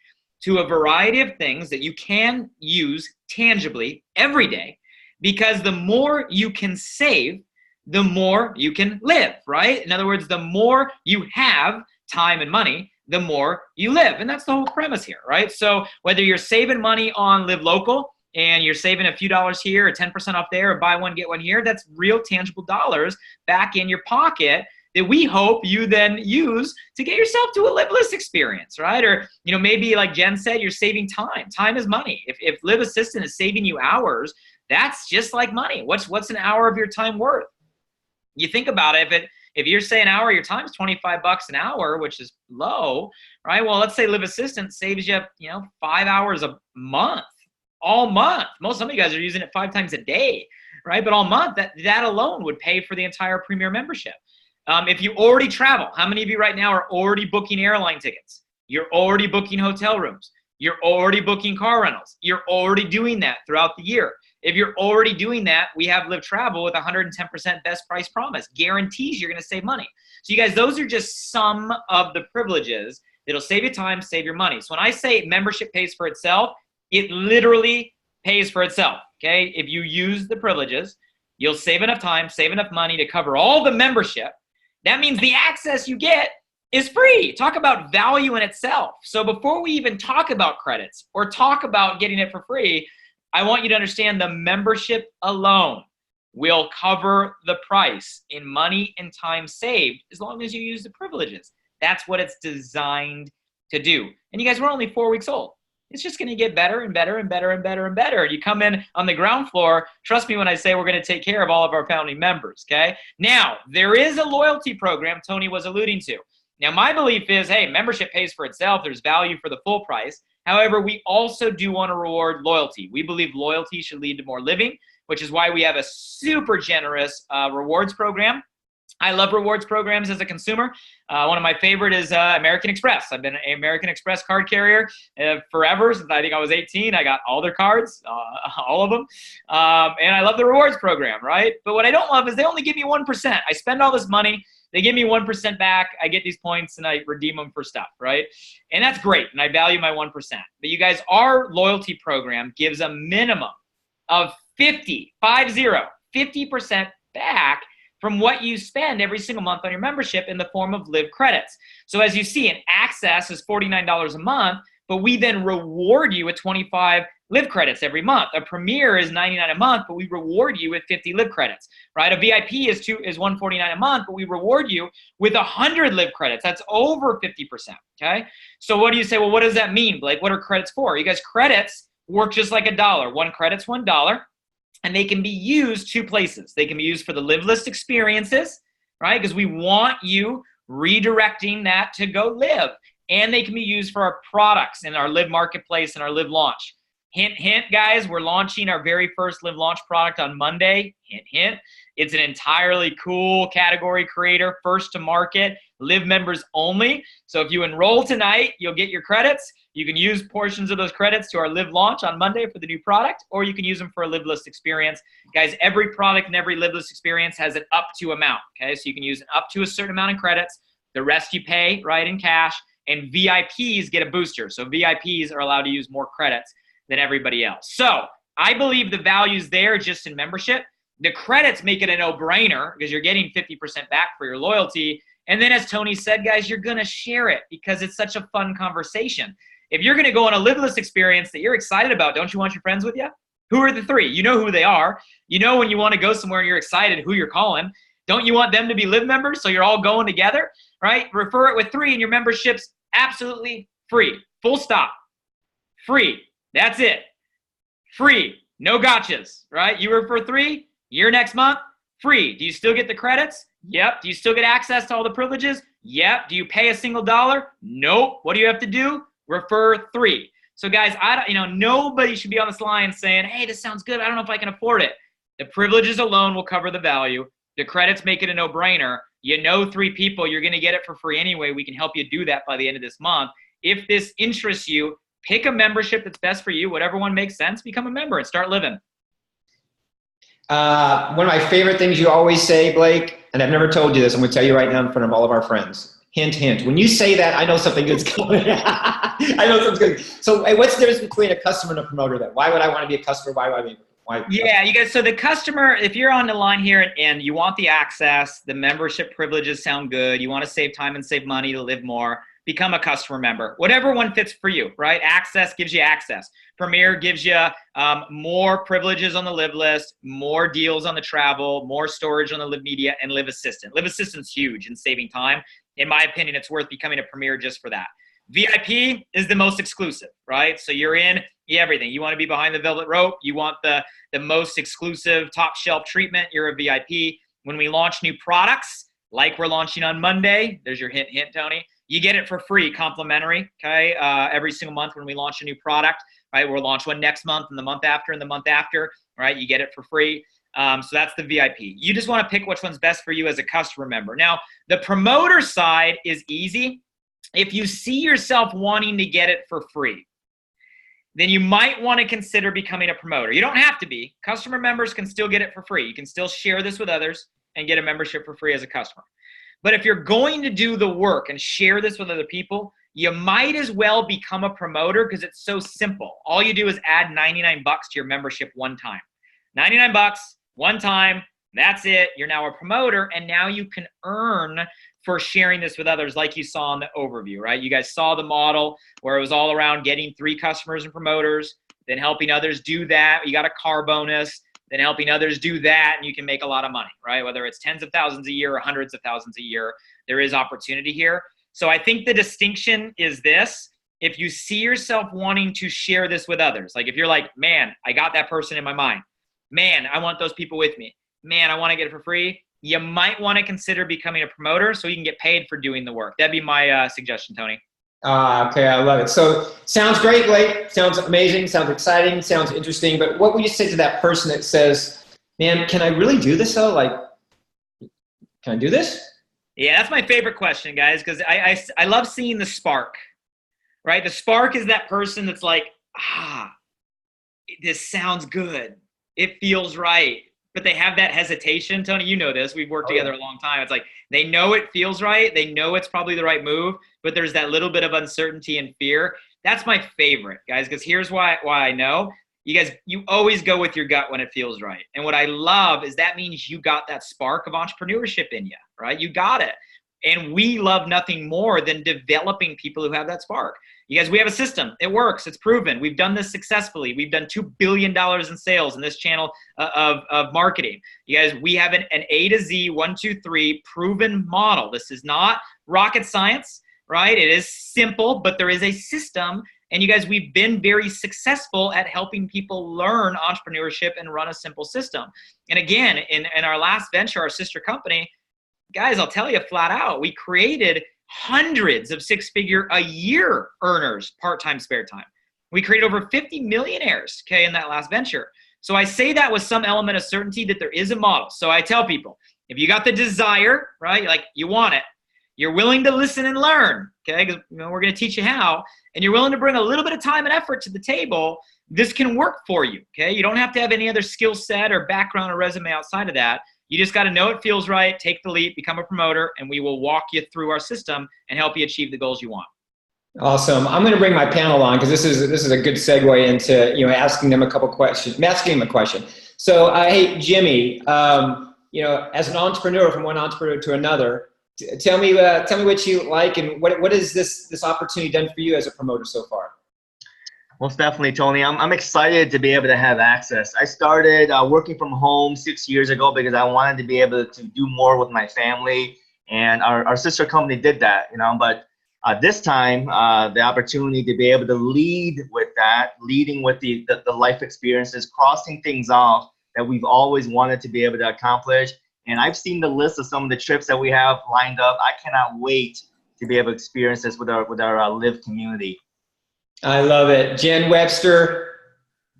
to a variety of things that you can use tangibly every day, because the more you can save, the more you can live, right? In other words, the more you have time and money, the more you live. And that's the whole premise here, right? So whether you're saving money on Live Local and you're saving a few dollars here or 10% off there or buy one, get one here, that's real tangible dollars back in your pocket that we hope you then use to get yourself to a Live List experience, right? Or, maybe like Jen said, you're saving time. Time is money. If Live Assistant is saving you hours, that's just like money. What's an hour of your time worth? You think about it, if you're saying an hour of your time is $25 an hour, which is low, right? Well, let's say Live Assistant saves you, 5 hours a month, all month. Some of you guys are using it 5 times a day, right? But all month, that alone would pay for the entire Premier membership. If you already travel, how many of you right now are already booking airline tickets? You're already booking hotel rooms. You're already booking car rentals. You're already doing that throughout the year. If you're already doing that, we have Live Travel with 110% best price promise. Guarantees you're going to save money. So you guys, those are just some of the privileges that'll save you time, save your money. So when I say membership pays for itself, it literally pays for itself, okay? If you use the privileges, you'll save enough time, save enough money to cover all the membership. That means the access you get is free. Talk about value in itself. So before we even talk about credits or talk about getting it for free, I want you to understand the membership alone will cover the price in money and time saved as long as you use the privileges. That's what it's designed to do. And you guys, we're only 4 weeks old. It's just going to get better and better and better and better and better. You come in on the ground floor, trust me when I say we're going to take care of all of our founding members, okay? Now, there is a loyalty program Tony was alluding to. Now, my belief is, hey, membership pays for itself. There's value for the full price. However, we also do want to reward loyalty. We believe loyalty should lead to more living, which is why we have a super generous rewards program. I love rewards programs as a consumer. One of my favorite is American Express. I've been an American Express card carrier forever. Since I think I was 18, I got all their cards, all of them. And I love the rewards program, right? But what I don't love is they only give me 1%. I spend all this money. They give me 1% back. I get these points and I redeem them for stuff, right? And that's great. And I value my 1%. But you guys, our loyalty program gives a minimum of 50% back from what you spend every single month on your membership in the form of Live credits. So as you see, an access is $49 a month, but we then reward you with 25 Live credits every month. A Premier is $99 a month, but we reward you with 50 Live credits, right? A VIP is $149 a month, but we reward you with 100 Live credits. That's over 50%, okay? So what do you say? Well, what does that mean, Blake? What are credits for? You guys, credits work just like a dollar. One credit's $1. And they can be used 2 places. They can be used for the Live List experiences, right? Because we want you redirecting that to go live. And they can be used for our products in our Live Marketplace and our Live Launch. Hint, hint, guys, we're launching our very first Live Launch product on Monday. Hint, hint. It's an entirely cool category creator, first to market, Live members only. So if you enroll tonight, you'll get your credits. You can use portions of those credits to our Live Launch on Monday for the new product, or you can use them for a Live List experience. Guys, every product and every Live List experience has an up to amount, okay? So you can use up to a certain amount of credits. The rest you pay, right, in cash. And VIPs get a booster. So VIPs are allowed to use more credits than everybody else. So I believe the value's there just in membership. The credits make it a no-brainer because you're getting 50% back for your loyalty. And then as Tony said, guys, you're going to share it because it's such a fun conversation. If you're going to go on a Liveless experience that you're excited about, don't you want your friends with you? Who are the three? You know who they are. You know when you want to go somewhere and you're excited who you're calling. Don't you want them to be Live members so you're all going together, right? Refer it with 3 and your membership's absolutely free. Full stop. Free. That's it. Free. No gotchas, right? You refer 3, year next month, free. Do you still get the credits? Yep. Do you still get access to all the privileges? Yep. Do you pay a single dollar? Nope. What do you have to do? Refer 3. So guys, nobody should be on this line saying, hey, this sounds good. I don't know if I can afford it. The privileges alone will cover the value. The credits make it a no-brainer. You know 3 people, you're going to get it for free anyway. We can help you do that by the end of this month. If this interests you, pick a membership that's best for you. Whatever one makes sense, become a member and start living. One of my favorite things you always say, Blake, and I've never told you this, I'm going to tell you right now in front of all of our friends. Hint, hint. When you say that, I know something good's coming. I know something's good. So hey, what's the difference between a customer and a promoter then? Why would I want to be a customer? Yeah, you guys, so the customer, if you're on the line here and you want the access, the membership privileges sound good, you want to save time and save money to live more, become a customer member. Whatever one fits for you, right? Access gives you access. Premier gives you more privileges on the Live list, more deals on the travel, more storage on the Live Media, and Live Assistant. Live Assistant's huge in saving time. In my opinion, it's worth becoming a Premier just for that. VIP is the most exclusive, right? So you're in everything. You want to be behind the velvet rope. You want the most exclusive top shelf treatment. You're a VIP. When we launch new products, like we're launching on Monday, there's your hint, Tony. You get it for free, complimentary, okay? Every single month when we launch a new product, right? We'll launch one next month and the month after and the month after, right? You get it for free. So that's the VIP. You just want to pick which one's best for you as a customer member. Now, the promoter side is easy. If you see yourself wanting to get it for free, then you might want to consider becoming a promoter. You don't have to be. Customer members can still get it for free. You can still share this with others and get a membership for free as a customer. But if you're going to do the work and share this with other people, you might as well become a promoter because it's so simple. All you do is add $99 to your membership one time. $99 one time, that's it. You're now a promoter, and now you can earn for sharing this with others like you saw in the overview, right? You guys saw the model where it was all around getting 3 customers and promoters, then helping others do that. You got a car bonus, then helping others do that, and you can make a lot of money, right? Whether it's tens of thousands a year or hundreds of thousands a year, there is opportunity here. So I think the distinction is this. If you see yourself wanting to share this with others, like if you're like, man, I got that person in my mind. Man, I want those people with me. Man, I want to get it for free. You might want to consider becoming a promoter so you can get paid for doing the work. That'd be my suggestion, Tony. Okay, I love it. So sounds great, Blake. Sounds amazing. Sounds exciting. Sounds interesting. But what would you say to that person that says, man, can I really do this though? Like, can I do this? Yeah, that's my favorite question, guys, because I love seeing the spark, right? The spark is that person that's like, this sounds good. It feels right. But they have that hesitation. Tony, you know this. We've worked together a long time. It's like they know it feels right. They know it's probably the right move, but there's that little bit of uncertainty and fear. That's my favorite, guys, because here's why I know. You guys, you always go with your gut when it feels right. And what I love is that means you got that spark of entrepreneurship in you, right? You got it. And we love nothing more than developing people who have that spark. You guys, we have a system. It works. It's proven. We've done this successfully. We've done $2 billion in sales in this channel of marketing. You guys, we have an A to Z, 1, 2, 3 proven model. This is not rocket science, right? It is simple, but there is a system. And you guys, we've been very successful at helping people learn entrepreneurship and run a simple system. And again, in our last venture, our sister company, guys, I'll tell you flat out, we created hundreds of 6-figure a year earners, part-time, spare time. We created over 50 millionaires, okay, in that last venture. So I say that with some element of certainty that there is a model. So I tell people, if you got the desire, right, like you want it, you're willing to listen and learn, okay, because we're going to teach you how, and you're willing to bring a little bit of time and effort to the table, this can work for you, okay? You don't have to have any other skill set or background or resume outside of that. You just got to know it feels right, take the leap, become a promoter, and we will walk you through our system and help you achieve the goals you want. Awesome. I'm going to bring my panel on because this is a good segue into asking them a couple questions. Asking them a question. So, hey, Jimmy, you know, as an entrepreneur, from one entrepreneur to another, tell me what you like, and what is this opportunity done for you as a promoter so far? Most definitely, Tony. I'm excited to be able to have access. I started working from home 6 years ago because I wanted to be able to do more with my family, and our sister company did that, you know. But this time, the opportunity to be able to lead with that, leading with the life experiences, crossing things off that we've always wanted to be able to accomplish. And I've seen the list of some of the trips that we have lined up. I cannot wait to be able to experience this with our Live community. I love it. Jen Webster,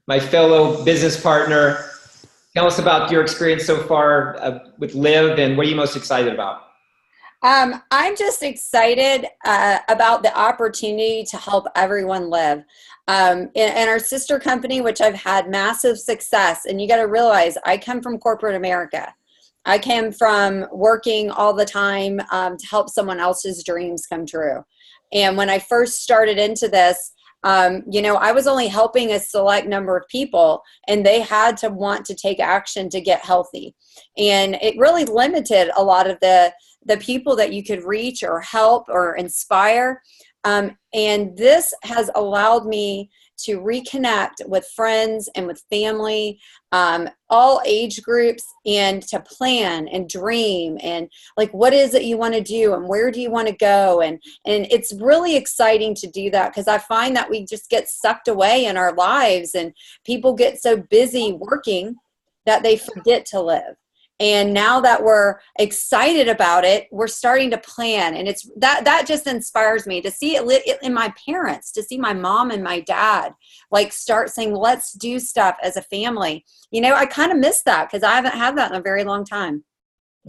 my fellow business partner, tell us about your experience so far with Live, and what are you most excited about? I'm just excited about the opportunity to help everyone live. In our sister company, which I've had massive success, and you got to realize I come from corporate America. I came from working all the time to help someone else's dreams come true. And when I first started into this, you know, I was only helping a select number of people, and they had to want to take action to get healthy. And it really limited a lot of the people that you could reach or help or inspire. And this has allowed me to reconnect with friends and with family, all age groups, and to plan and dream and like, what is it you want to do and where do you want to go? And it's really exciting to do that, because I find that we just get sucked away in our lives, and people get so busy working that they forget to live. And now that we're excited about it, we're starting to plan. And it's that just inspires me to see it in my parents, to see my mom and my dad like start saying, let's do stuff as a family. You know, I kind of miss that because I haven't had that in a very long time.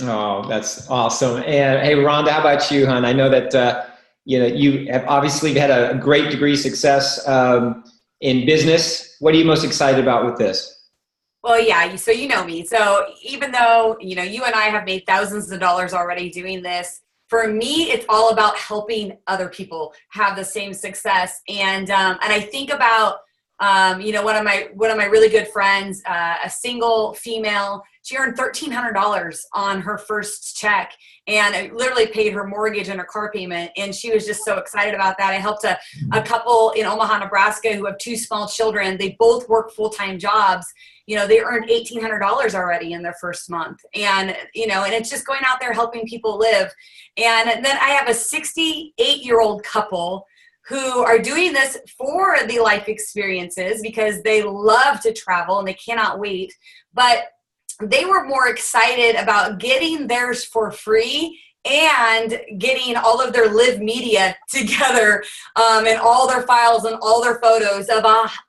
Oh, that's awesome. And hey, Rhonda, how about you, hon? I know that you know, you have obviously had a great degree of success in business. What are you most excited about with this? Well, yeah, so you know me. So even though, you know, you and I have made thousands of dollars already doing this, for me, it's all about helping other people have the same success. And I think about, you know, one of my really good friends, a single female. She earned $1,300 on her first check, and it literally paid her mortgage and her car payment. And she was just so excited about that. I helped a couple in Omaha, Nebraska, who have 2 small children. They both work full-time jobs. You know, they earned $1,800 already in their first month. And, you know, and it's just going out there helping people live. And then I have a 68-year-old couple who are doing this for the life experiences because they love to travel and they cannot wait. But they were more excited about getting theirs for free and getting all of their Live media together, and all their files and all their photos of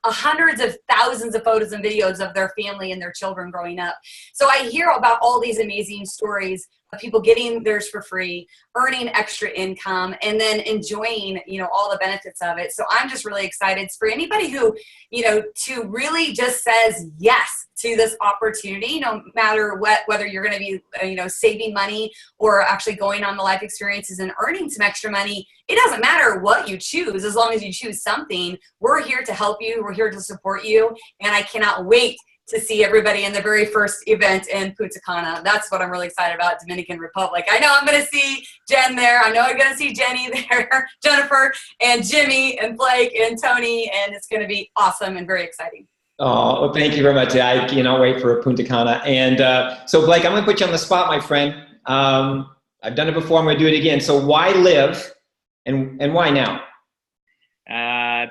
hundreds of thousands of photos and videos of their family and their children growing up. So I hear about all these amazing stories of people getting theirs for free, earning extra income, and then enjoying, you know, all the benefits of it. So I'm just really excited for anybody who, you know, to really just says yes to this opportunity, no matter whether you're going to be, you know, saving money or actually going on the life experiences and earning some extra money. It doesn't matter what you choose, as long as you choose something. We're here to help you. We're here to support you. And I cannot wait to see everybody in the very first event in Punta Cana. That's what I'm really excited about, Dominican Republic. I know I'm going to see Jen there. I know I'm going to see Jenny there, Jennifer and Jimmy and Blake and Tony, and it's going to be awesome and very exciting. Oh, well, thank you very much. I cannot wait for Punta Cana. And so, Blake, I'm going to put you on the spot, my friend. I've done it before. I'm going to do it again. So why Live and why now?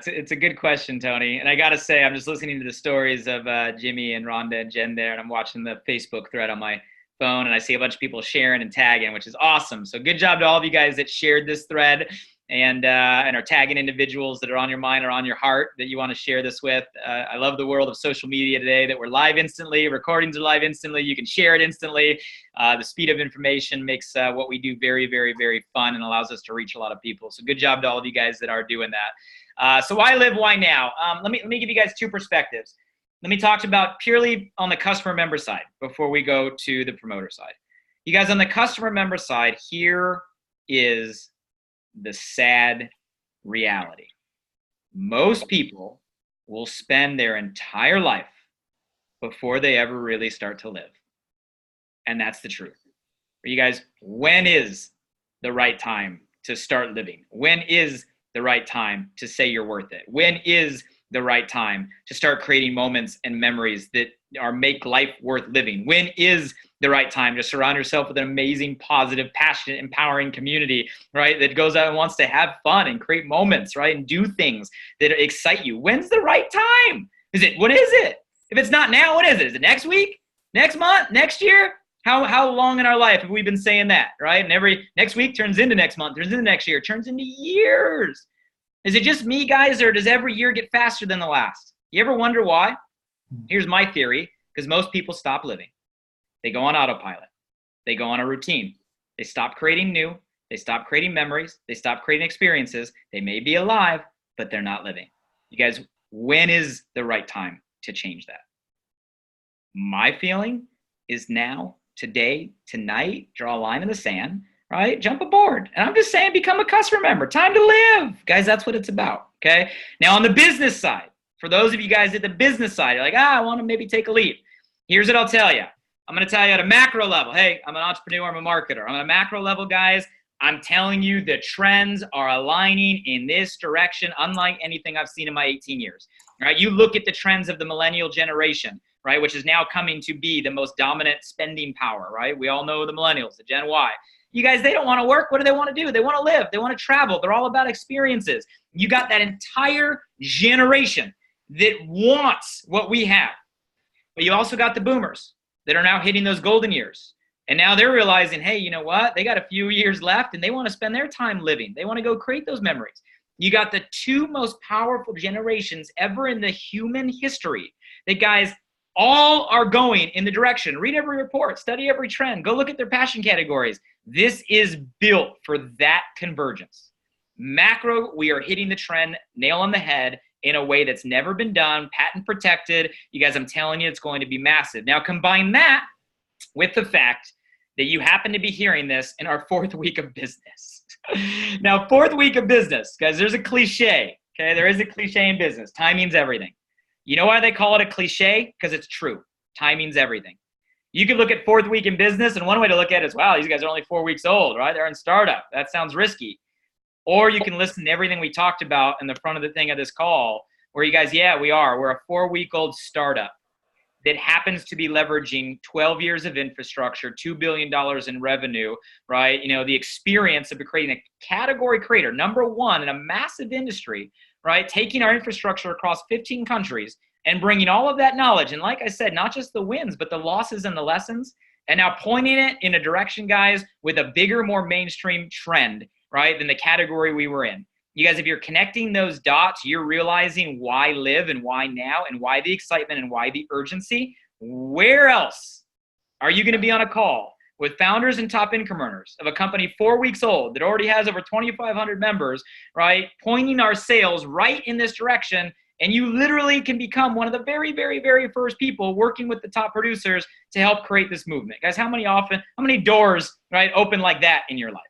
It's a good question, Tony. And I got to say, I'm just listening to the stories of Jimmy and Rhonda and Jen there, and I'm watching the Facebook thread on my phone, and I see a bunch of people sharing and tagging, which is awesome. So good job to all of you guys that shared this thread and are tagging individuals that are on your mind or on your heart that you want to share this with. I love the world of social media today, that we're live instantly, recordings are live instantly, you can share it instantly. The speed of information makes what we do very, very, very fun and allows us to reach a lot of people. So good job to all of you guys that are doing that. So why Live, why now? Let me give you guys 2 perspectives. Let me talk about purely on the customer member side before we go to the promoter side. You guys, on the customer member side, here is the sad reality. Most people will spend their entire life before they ever really start to live. And that's the truth. For you guys, when is the right time to start living? When is the right time to say you're worth it? When is the right time to start creating moments and memories that make life worth living? When is the right time to surround yourself with an amazing, positive, passionate, empowering community, right? That goes out and wants to have fun and create moments, right? And do things that excite you. When's the right time? When is it? If it's not now, what is it? Is it next week? Next month? Next year? How long in our life have we been saying that, right? And every next week turns into next month, turns into next year, turns into years. Is it just me, guys, or does every year get faster than the last? You ever wonder why? Here's my theory, because most people stop living. They go on autopilot. They go on a routine. They stop creating new. They stop creating memories. They stop creating experiences. They may be alive, but they're not living. You guys, when is the right time to change that? My feeling is now, today, tonight. Draw a line in the sand, right? Jump aboard. And I'm just saying, become a customer member. Time to live. Guys, that's what it's about, okay? Now, on the business side, for those of you guys at the business side, you're like, I want to maybe take a leap. Here's what I'll tell you. I'm going to tell you at a macro level. Hey, I'm an entrepreneur. I'm a marketer. On a macro level, guys, I'm telling you the trends are aligning in this direction, unlike anything I've seen in my 18 years, right? You look at the trends of the millennial generation, right, which is now coming to be the most dominant spending power, right? We all know the millennials, the Gen Y. You guys, they don't want to work. What do they want to do? They want to live. They want to travel. They're all about experiences. You got that entire generation that wants what we have. But you also got the boomers that are now hitting those golden years. And now they're realizing, hey, you know what? They got a few years left and they want to spend their time living. They want to go create those memories. You got the two most powerful generations ever in the human history that, guys, all are going in the direction. Read every report, study every trend, go look at their passion categories. This is built for that convergence. Macro, we are hitting the trend nail on the head in a way that's never been done, patent protected. You guys, I'm telling you, it's going to be massive. Now combine that with the fact that you happen to be hearing this in our 4th week of business. Now, 4th week of business, guys, there's a cliche, okay? There is a cliche in business. Time means everything. You know why they call it a cliche? Because it's true. Time means everything. You can look at 4th week in business, and one way to look at it is, wow, these guys are only 4 weeks old, right? They're in startup. That sounds risky. Or you can listen to everything we talked about in the front of the thing of this call, where you guys, yeah, we are. We're a 4-week-old startup that happens to be leveraging 12 years of infrastructure, $2 billion in revenue, right? You know, the experience of creating a category creator, #1 in a massive industry, right? Taking our infrastructure across 15 countries and bringing all of that knowledge. And like I said, not just the wins, but the losses and the lessons, and now pointing it in a direction, guys, with a bigger, more mainstream trend, right, than the category we were in. You guys, if you're connecting those dots, you're realizing why live and why now and why the excitement and why the urgency. Where else are you going to be on a call with founders and top income earners of a company 4 weeks old that already has over 2,500 members, right, pointing our sales right in this direction, and you literally can become one of the very, very, very first people working with the top producers to help create this movement. Guys, how many doors, right, open like that in your life?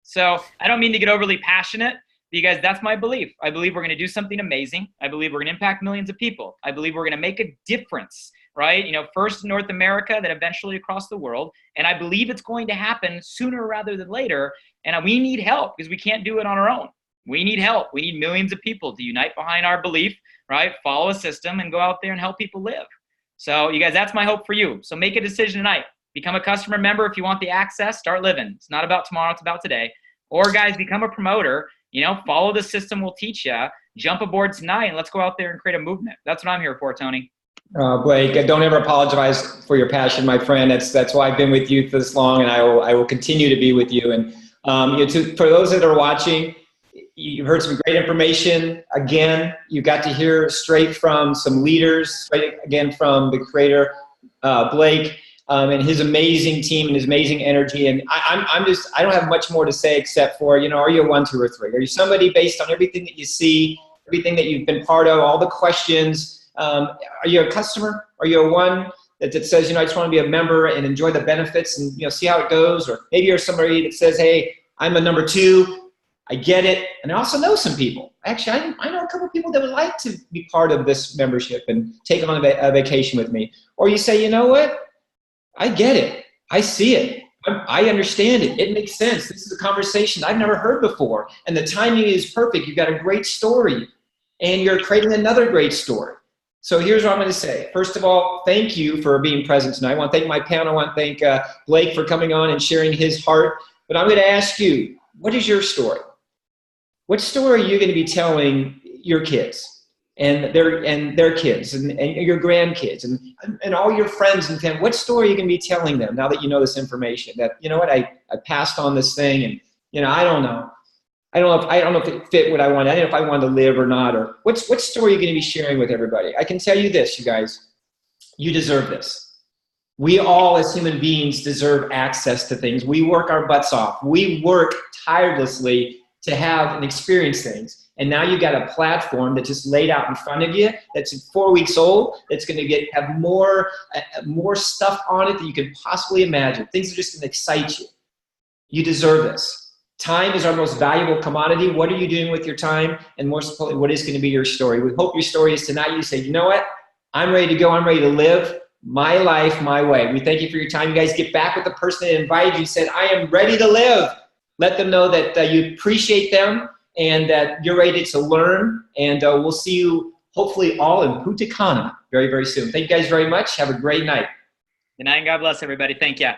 So I don't mean to get overly passionate, but you guys, that's my belief. I believe we're going to do something amazing. I believe we're going to impact millions of people. I believe we're going to make a difference, right? You know, first in North America, then eventually across the world. And I believe it's going to happen sooner rather than later. And we need help because we can't do it on our own. We need help. We need millions of people to unite behind our belief, right? Follow a system and go out there and help people live. So you guys, that's my hope for you. So make a decision tonight. Become a customer member if you want the access. Start living. It's not about tomorrow. It's about today. Or guys, become a promoter. You know, follow the system we'll teach you. Jump aboard tonight and let's go out there and create a movement. That's what I'm here for, Tony. Blake, don't ever apologize for your passion, my friend. That's why I've been with you for this long, and I will continue to be with you. And for those that are watching, you heard some great information. Again, you got to hear straight from some leaders, right? Again, from the creator, Blake. And his amazing team and his amazing energy. And I don't have much more to say except for, you know, are you a 1, 2, or 3? Are you somebody based on everything that you see, everything that you've been part of, all the questions? Are you a customer? Are you a 1 that says, you know, I just want to be a member and enjoy the benefits and, you know, see how it goes? Or maybe you're somebody that says, hey, I'm a #2. I get it. And I also know some people. actually, I know a couple of people that would like to be part of this membership and take on a vacation with me. Or you say, you know what? I get it. I see it. I understand it. It makes sense. This is a conversation I've never heard before. And the timing is perfect. You've got a great story and you're creating another great story. So here's what I'm going to say. First of all, thank you for being present tonight. I want to thank my panel. I want to thank Blake for coming on and sharing his heart. But I'm going to ask you, what is your story? What story are you going to be telling your kids and their kids and your grandkids and all your friends and family? What story are you going to be telling them now that you know this information? That, you know what, I passed on this thing and, you know, I don't know if it fit what I wanted. I don't know if I wanted to live or not. Or what story are you going to be sharing with everybody? I can tell you this, you guys, you deserve this. We all as human beings deserve access to things. We work our butts off. We work tirelessly to have and experience things. And now you've got a platform that's just laid out in front of you that's 4 weeks old, that's going to have more stuff on it than you could possibly imagine. Things are just going to excite you. You deserve this. Time is our most valuable commodity. What are you doing with your time? And more importantly, what is going to be your story? We hope your story is tonight you say, you know what? I'm ready to go. I'm ready to live my life my way. We thank you for your time. You guys get back with the person that invited you, said, I am ready to live. Let them know that you appreciate them and that you're ready to learn. And we'll see you hopefully all in Punta Cana very, very soon. Thank you guys very much. Have a great night. Good night and God bless everybody. Thank you.